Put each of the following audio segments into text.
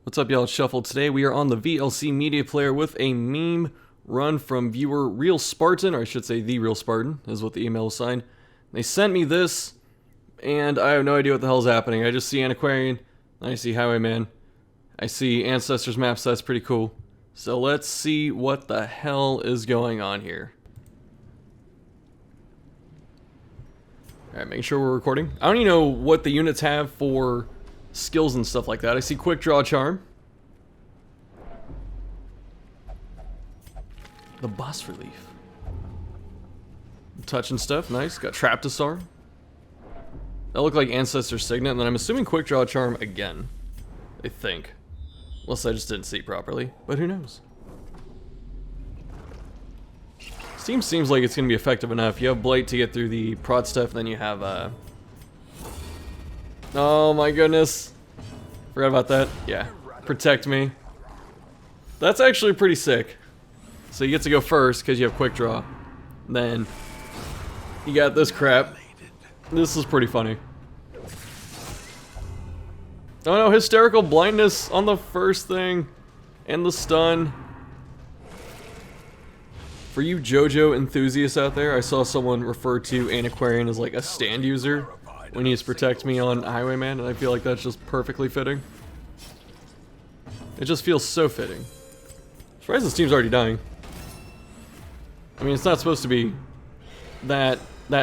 What's up, y'all? It's Shuffle. Today we are on the VLC Media Player with a meme run from viewer Real Spartan, or I should say The Real Spartan, is what the email was signed. They sent me this, and I have no idea what the hell is happening. I just see Antiquarian, I see Highwayman, I see Ancestors map, so that's pretty cool. So let's see what the hell is going on here. Alright, making sure we're recording. I don't even know what the units have for skills and stuff like that. I see Quick Draw Charm. The boss relief. Touch and stuff, nice. Got Trap Disarm. That looked like Ancestor Signet, and then I'm assuming Quick Draw Charm again. I think. Unless I just didn't see properly, but who knows. Steam seems like it's going to be effective enough. You have Blight to get through the prod stuff, then you have, oh my goodness. Forgot about that. Yeah. Protect me. That's actually pretty sick. So you get to go first because you have Quick Draw. Then you got this crap. This is pretty funny. Oh no, Hysterical Blindness on the first thing. And the stun. For you JoJo enthusiasts out there, I saw someone refer to Antiquarian as like a stand user when he's Protect Me on Highwayman, and I feel like that's just perfectly fitting. It just feels so fitting. Surprised this team's already dying. I mean, it's not supposed to be that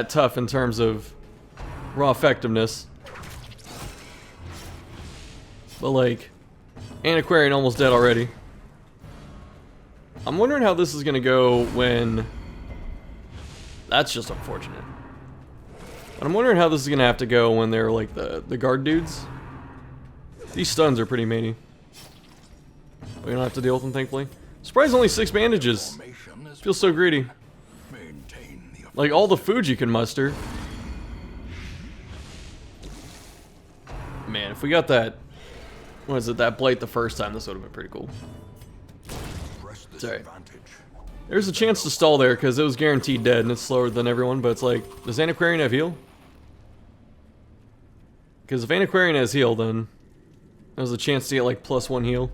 tough in terms of raw effectiveness. But like, Antiquarian almost dead already. I'm wondering how this is gonna go when... That's just unfortunate. But I'm wondering how this is gonna have to go when they're like the guard dudes. These stuns are pretty meaty. We don't have to deal with them, thankfully. Surprised only 6 bandages. Feels so greedy. Like all the food you can muster. Man, if we got that... What is it? That Blight the first time, this would have been pretty cool. It's alright. There's a chance to stall there because it was guaranteed dead and it's slower than everyone, but it's like, does Antiquarian have heal? Because if Antiquarian has heal, then there's a chance to get like +1 heal.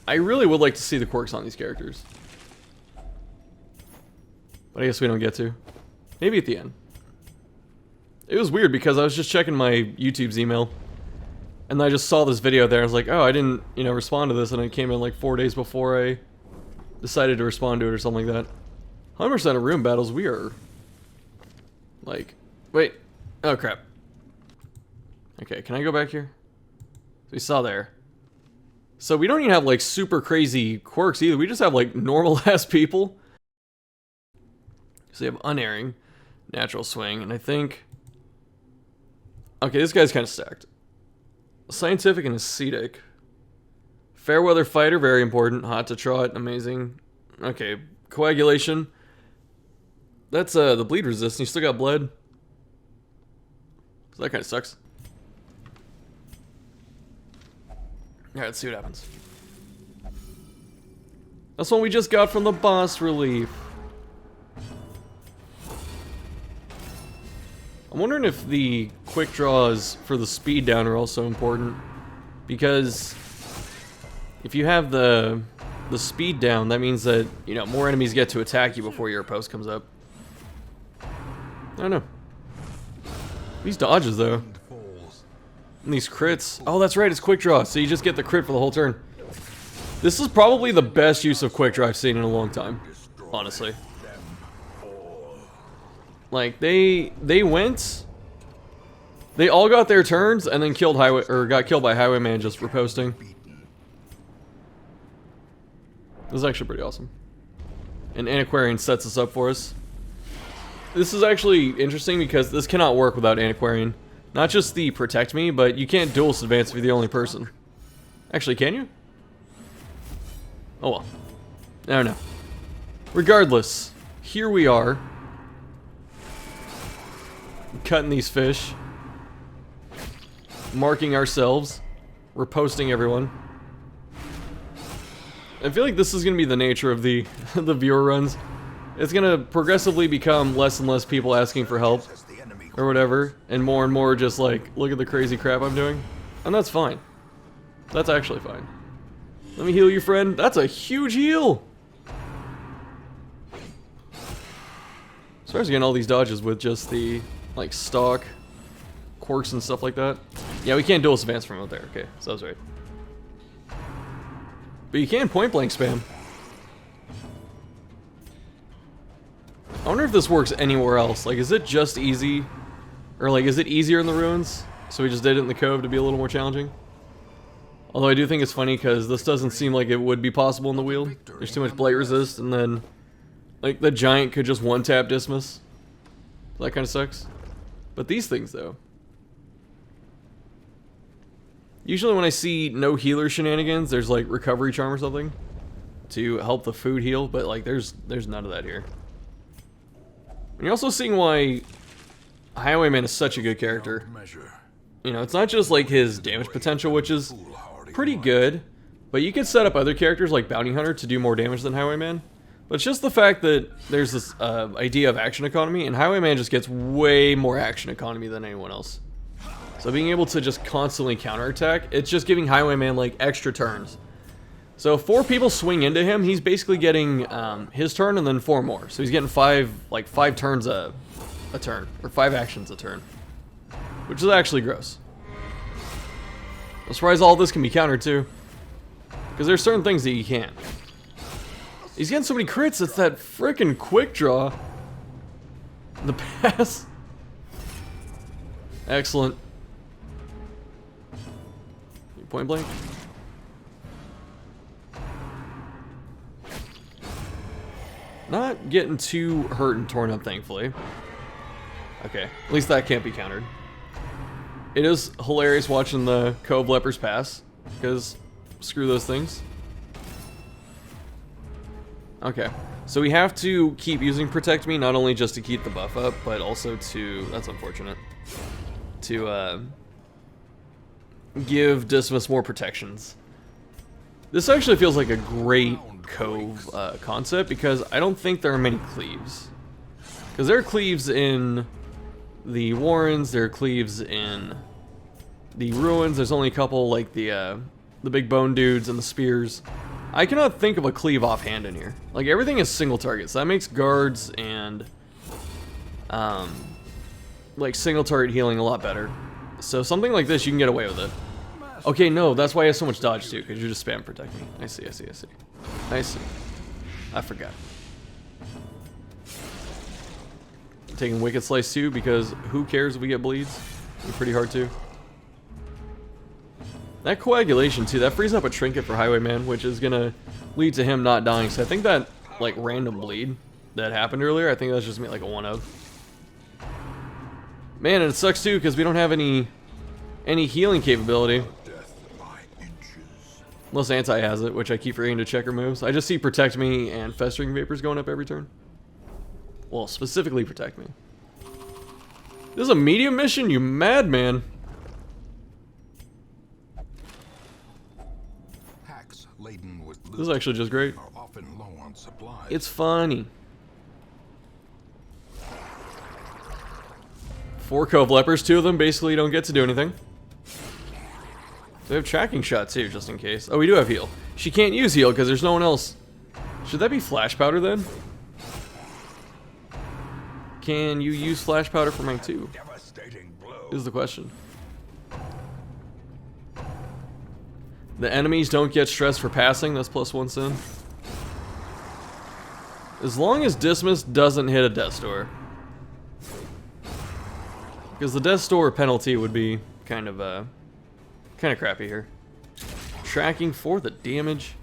I really would like to see the quirks on these characters. But I guess we don't get to. Maybe at the end. It was weird because I was just checking my YouTube's email. And I just saw this video there. I was like, oh, I didn't, respond to this. And it came in like 4 days before I decided to respond to it or something like that. 100% of room battles, we are... Like... Wait. Oh, crap. Okay, can I go back here? So we saw there. So we don't even have like super crazy quirks either. We just have like normal ass people. So you have Unerring, Natural Swing, and I think... Okay, this guy's kind of stacked. Scientific and Ascetic. Fairweather Fighter, very important. Hot to Trot, amazing. Okay, Coagulation. That's the bleed resist. You still got bled. So that kind of sucks. Alright, let's see what happens. That's one we just got from the boss relief. I'm wondering if the quick draws for the speed down are also important. Because if you have the speed down, that means that, more enemies get to attack you before your post comes up. I don't know. These dodges, though. And these crits. Oh, that's right, it's quick draw, so you just get the crit for the whole turn. This is probably the best use of quick draw I've seen in a long time, honestly. Like, they all got their turns and then got killed by Highwayman just reposting. This is actually pretty awesome. And Antiquarian sets us up for us. This is actually interesting because this cannot work without Antiquarian. Not just the Protect Me, but you can't dual advance if you're the only person. Actually, can you? Oh well. I don't know. Regardless, here we are. Cutting these fish. Marking ourselves. We're posting everyone. I feel like this is going to be the nature of the viewer runs. It's going to progressively become less and less people asking for help. Or whatever. And more just like, look at the crazy crap I'm doing. And that's fine. That's actually fine. Let me heal you, friend. That's a huge heal! Surprised getting all these dodges with just the, like, stock quirks and stuff like that. Yeah, we can't duelist advance from out there. Okay, so I was right. But you can point blank spam. I wonder if this works anywhere else. Like, is it just easy? Or, like, is it easier in the ruins? So we just did it in the cove to be a little more challenging? Although I do think it's funny because this doesn't seem like it would be possible in the wheel. There's too much blight resist, and then, like, the giant could just one-tap Dismas. That kind of sucks. But these things, though. Usually when I see no healer shenanigans, there's, like, recovery charm or something to help the food heal, but, like, there's none of that here. And you're also seeing why Highwayman is such a good character. You know, it's not just, like, his damage potential, which is pretty good, but you can set up other characters like Bounty Hunter to do more damage than Highwayman. But it's just the fact that there's this idea of action economy, and Highwayman just gets way more action economy than anyone else. So being able to just constantly counterattack, it's just giving Highwayman, like, extra turns. So if 4 people swing into him, he's basically getting his turn and then 4 more. So he's getting 5 turns a turn, or 5 actions a turn. Which is actually gross. I'm surprised all this can be countered too. Because there's certain things that you can't. He's getting so many crits, it's that frickin' quick draw. The pass. Excellent. Point blank. Not getting too hurt and torn up, thankfully. Okay, at least that can't be countered. It is hilarious watching the Cove Lepers pass, because screw those things. Okay, so we have to keep using Protect Me, not only just to keep the buff up, but also to, that's unfortunate, to give Dismas more protections. This actually feels like a great Cove concept, because I don't think there are many cleaves. Because there are cleaves in the Warrens, there are cleaves in the Ruins, there's only a couple, like the big bone dudes and the spears. I cannot think of a cleave offhand in here. Like, everything is single target, so that makes guards and like single target healing a lot better. So something like this, you can get away with it. Okay, no, that's why he has so much dodge too, because you just spam Protect Me. I see. I see. I forgot. Taking Wicked Slice too, because who cares if we get bleeds? It's pretty hard too. That coagulation too, that frees up a trinket for Highwayman, which is gonna lead to him not dying. So I think that, like, random bleed that happened earlier, I think that's just like a 1-of. Man, and it sucks too, because we don't have any healing capability. Unless Anti has it, which I keep forgetting to check her moves. I just see Protect Me and Festering Vapors going up every turn. Well, specifically Protect Me. This is a medium mission, you madman. This is actually just great. It's funny. 4 Cove Lepers, 2 of them basically don't get to do anything. So we have Tracking Shot too, just in case. Oh, we do have Heal. She can't use Heal because there's no one else. Should that be Flash Powder then? Can you use Flash Powder for rank 2? Is the question. The enemies don't get stressed for passing, that's +1 sin. As long as Dismas doesn't hit a Death's Door. Because the Death's Door penalty would be kind of crappy here. Tracking for the damage.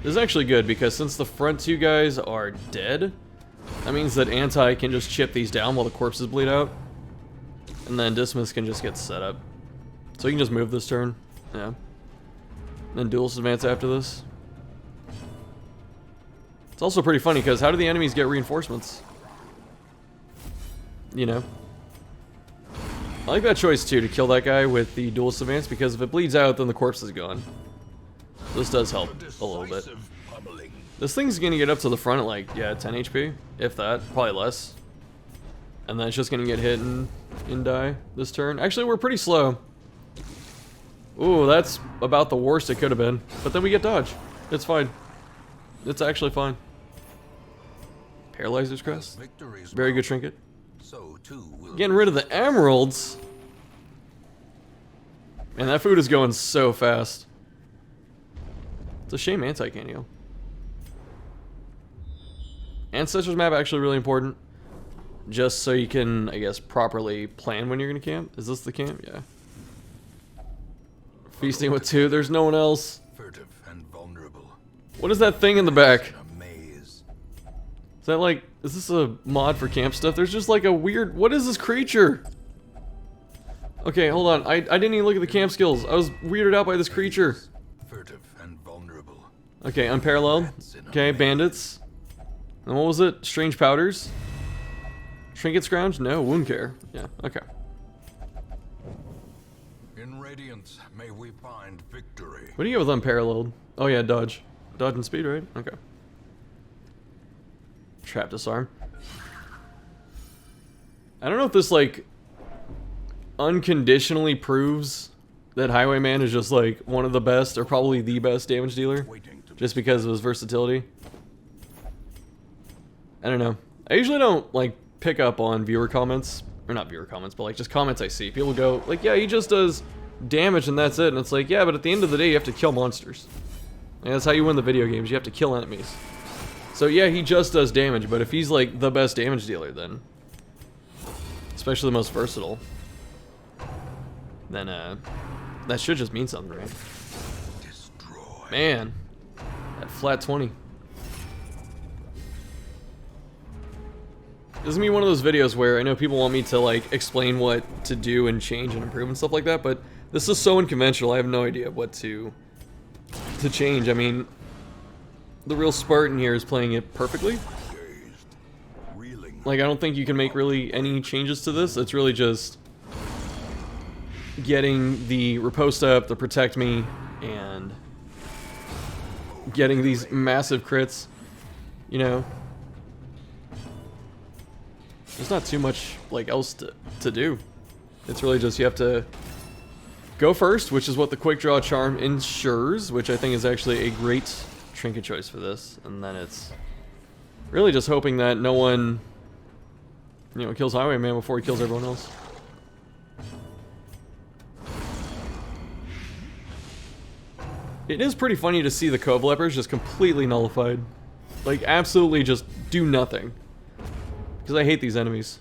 This is actually good because since the front 2 guys are dead, that means that Anti can just chip these down while the corpses bleed out. And then Dismas can just get set up. So you can just move this turn. Yeah. And then Duelist advance after this. It's also pretty funny because how do the enemies get reinforcements? You know? I like that choice too, to kill that guy with the Duelist advance, because if it bleeds out, then the corpse is gone. This does help a little bit. This thing's gonna get up to the front at like, yeah, 10 HP. If that. Probably less. And then it's just gonna get hit and in die this turn. Actually, we're pretty slow. Ooh, that's about the worst it could have been. But then we get dodge. It's fine. It's actually fine. Paralyzer's Crest. Very good trinket. So too will Getting rid of the emeralds. Man, that food is going so fast. It's a shame anti can't heal. Ancestors map actually really important. Just so you can, I guess, properly plan when you're gonna camp. Is this the camp? Yeah. Feasting with 2. There's no one else. furtive and vulnerable. What is that thing in the back? A maze. Is that like, is this a mod for camp stuff? There's just like a weird, what is this creature? Okay, hold on. I didn't even look at the camp skills. I was weirded out by this creature. Furtive and vulnerable. Okay, unparalleled. Okay, bandits. And what was it? Strange powders? Trinket scrounge? No, wound care. Yeah, okay. In radiance, may we find victory. What do you get with unparalleled? Oh yeah, dodge. Dodge and speed, right? Okay. Trap disarm. I don't know if this like unconditionally proves that Highwayman is just like one of the best or probably the best damage dealer just because of his versatility. I don't know. I usually don't like pick up on viewer comments, or not viewer comments, but like just comments I see. People go like, yeah, he just does damage and that's it. And it's like, yeah, but at the end of the day, you have to kill monsters. And that's how you win the video games. You have to kill enemies. So yeah, he just does damage, but if he's like the best damage dealer, then, especially the most versatile, then that should just mean something, right? Destroy. Man, that flat 20. This is gonna be one of those videos where I know people want me to like explain what to do and change and improve and stuff like that, but this is so unconventional. I have no idea what to change. I mean, the real Spartan here is playing it perfectly. Like, I don't think you can make really any changes to this. It's really just getting the riposte up, the protect me, and getting these massive crits, you know. There's not too much like else to do. It's really just you have to go first, which is what the quick draw charm ensures, which I think is actually a great trinket choice for this. And then it's really just hoping that no one, you know, kills Highwayman before he kills everyone else. It is pretty funny to see the Cove Lepers just completely nullified. Like, absolutely just do nothing. Because I hate these enemies.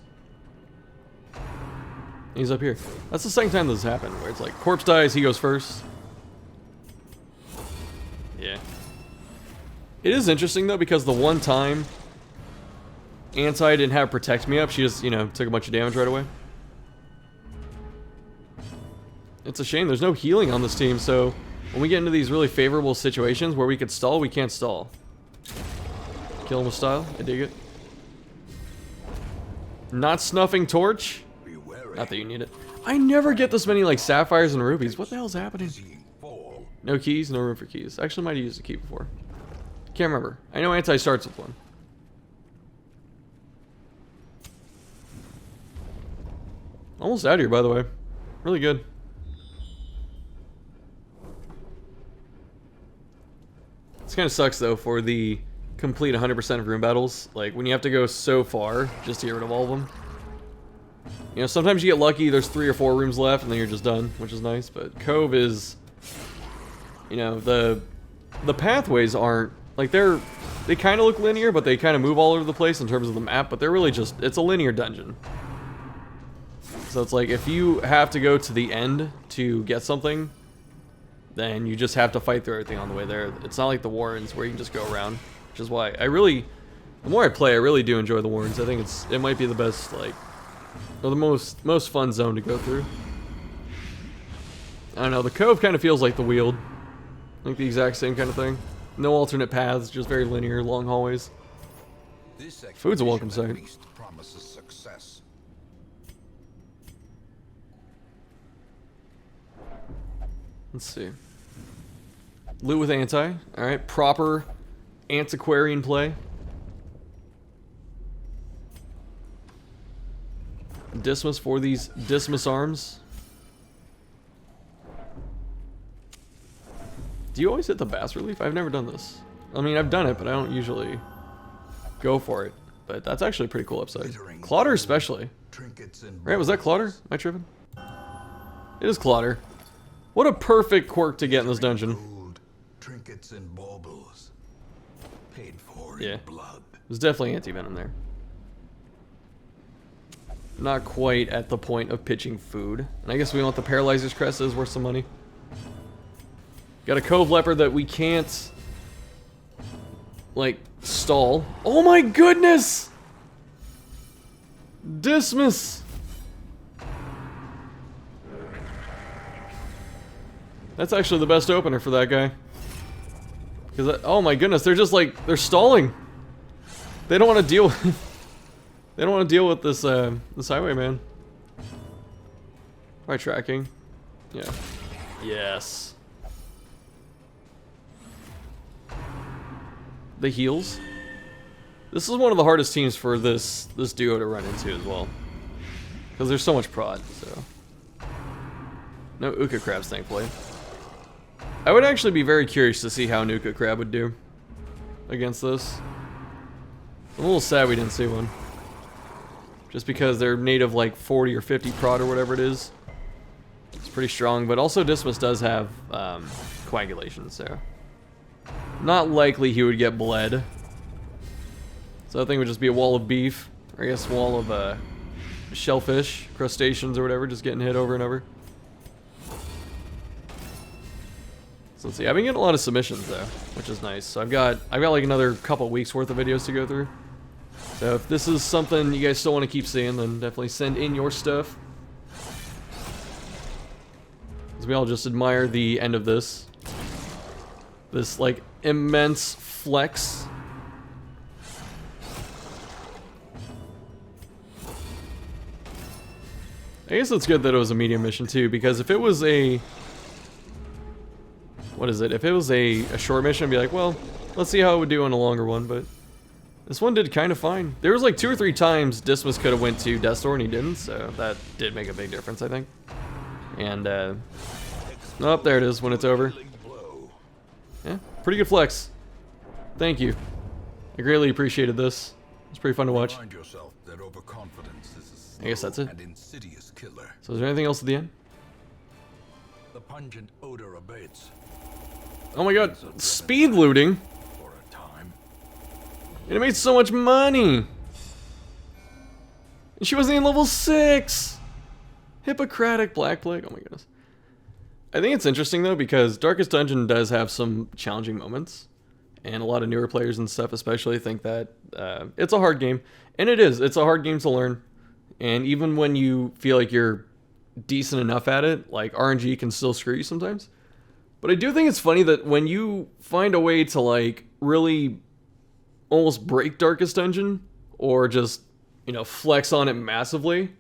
He's up here. That's the second time this has happened, where it's like, corpse dies, he goes first. Yeah. It is interesting, though, because the one time Anti didn't have Protect Me up, she just, you know, took a bunch of damage right away. It's a shame, there's no healing on this team, so when we get into these really favorable situations where we could stall, we can't stall. Kill him with style, I dig it. Not snuffing torch. Not that you need it. I never get this many like sapphires and rubies. What the hell's happening? No keys, no room for keys. Actually, might have used a key before. Can't remember. I know Anti starts with one. Almost out here, by the way. Really good. This kind of sucks though for the complete 100% of room battles. Like, when you have to go so far just to get rid of all of them. You know, sometimes you get lucky, there's 3 or 4 rooms left, and then you're just done, which is nice. But Cove is, you know, the pathways aren't, like, they kind of look linear, but they kind of move all over the place in terms of the map, but they're really just, it's a linear dungeon. So it's like, if you have to go to the end to get something, then you just have to fight through everything on the way there. It's not like the Warrens where you can just go around. Which is why I really, the more I play, I really do enjoy the Warrens. I think it might be the best, like, or the most fun zone to go through. I don't know, the Cove kind of feels like the Weald. Like the exact same kind of thing. No alternate paths, just very linear, long hallways. Food's a welcome sight. Promises success. Let's see. Loot with Anti. Alright, proper antiquarian play. Dismas for these Dismas arms. Do you always hit the bas relief? I've never done this. I mean, I've done it, but I don't usually go for it. But that's actually a pretty cool upside. Clodder especially. Right, was that Clodder? Am I tripping? It is Clodder. What a perfect quirk to get in this dungeon. Trinkets and baubles. Paid for Yeah. in blood. There's definitely anti-venom there. Not quite at the point of pitching food. And I guess we want the Paralyzer's Crest is worth some money. Got a Cove Leopard that we can't, like, stall. Oh my goodness! Dismas! That's actually the best opener for that guy. Because, oh my goodness, they're just like, they're stalling. They don't want to deal with, they don't want to deal with this, this Highwayman. By tracking. Yeah. Yes. The heals. This is one of the hardest teams for this duo to run into as well. Because there's so much prod, so. No Uka Crabs, thankfully. I would actually be very curious to see how an Uka Crab would do against this. I'm a little sad we didn't see one. Just because they're native like 40 or 50 prod or whatever it is. It's pretty strong, but also Dismas does have coagulation, so. Not likely he would get bled. So I think it would just be a wall of beef. Or I guess wall of shellfish, crustaceans or whatever, just getting hit over and over. So let's see, I've been getting a lot of submissions though, which is nice. So I've got like another couple weeks worth of videos to go through. So if this is something you guys still want to keep seeing, then definitely send in your stuff. As we all just admire the end of this. This like immense flex. I guess it's good that it was a medium mission too, because if it was a... What is it? If it was a short mission, I'd be like, well, let's see how it would do on a longer one, but... This one did kind of fine. There was like 2 or 3 times Dismas could have went to Death's Door and he didn't, so that did make a big difference, I think. And, oh, there it is when it's over. Yeah, pretty good flex. Thank you. I greatly appreciated this. It's pretty fun to watch. Remind yourself that overconfidence is a I guess that's it. and insidious killer. So is there anything else at the end? The pungent odor abates Oh my god, speed looting! for a time. And it made so much money! And she wasn't even level 6! Hippocratic Black Plague, oh my goodness. I think it's interesting though, because Darkest Dungeon does have some challenging moments. And a lot of newer players and stuff especially think that it's a hard game. And it is, it's a hard game to learn. And even when you feel like you're decent enough at it, like RNG can still screw you sometimes. But I do think it's funny that when you find a way to like really almost break Darkest Dungeon, or just, you know, flex on it massively,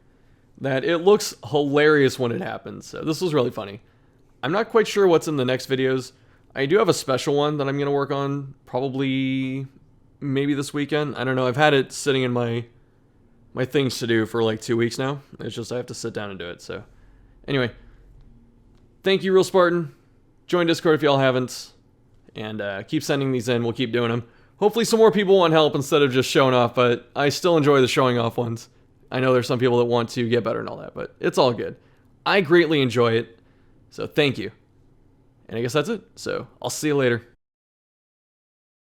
that it looks hilarious when it happens. So this was really funny. I'm not quite sure what's in the next videos. I do have a special one that I'm going to work on probably maybe this weekend. I don't know. I've had it sitting in my things to do for like 2 weeks now. It's just I have to sit down and do it. So anyway, thank you, Real Spartan. Join Discord if y'all haven't. And keep sending these in. We'll keep doing them. Hopefully some more people want help instead of just showing off. But I still enjoy the showing off ones. I know there's some people that want to get better and all that. But it's all good. I greatly enjoy it. So thank you. And I guess that's it. So I'll see you later.